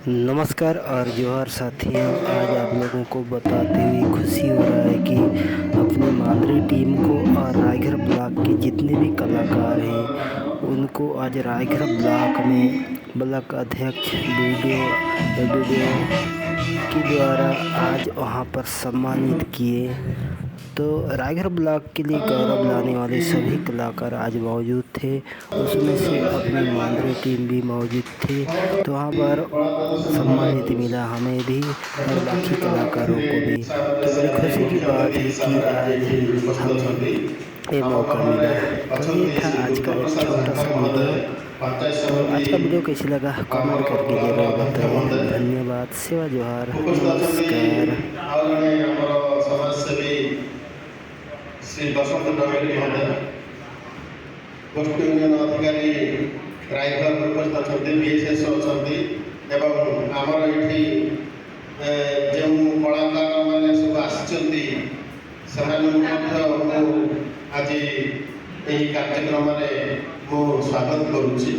नमस्कार और जोहार साथियों। आज आप लोगों को बताते हुए खुशी हो रहा है कि अपनी मांद्री टीम को और रायगढ़ ब्लॉक के जितने भी कलाकार हैं उनको आज रायगढ़ ब्लॉक में ब्लॉक अध्यक्ष वीडियो के द्वारा आज वहां पर सम्मानित किए। तो रायगढ़ ब्लॉक के लिए गौरव लाने वाले सभी कलाकार आज मौजूद थे, उसमें से अपनी मांद्री टीम भी मौजूद थे। तो वहाँ पर सम्मानित मिला हमें भी और बाकी कलाकारों को भी। तो बड़ी खुशी की बात है कि आज हमें ये मौका मिला। तो ये था आज का एक छोटा सा वीडियो। तो आज का वीडियो कैसे लगा कमेंट करके ज़रूर बताएं। धन्यवाद। सेवा जोहार, नमस्कार। श्री बसंत डोंगरी महोदय गोष्ठी यूनियन अधिकारी रायगढ़ उपस्थित अच्छा बीएसएस अच्छा आमर ये जो कलाकार मैंने सब आज कार्यक्रम में स्वागत करुच्ची।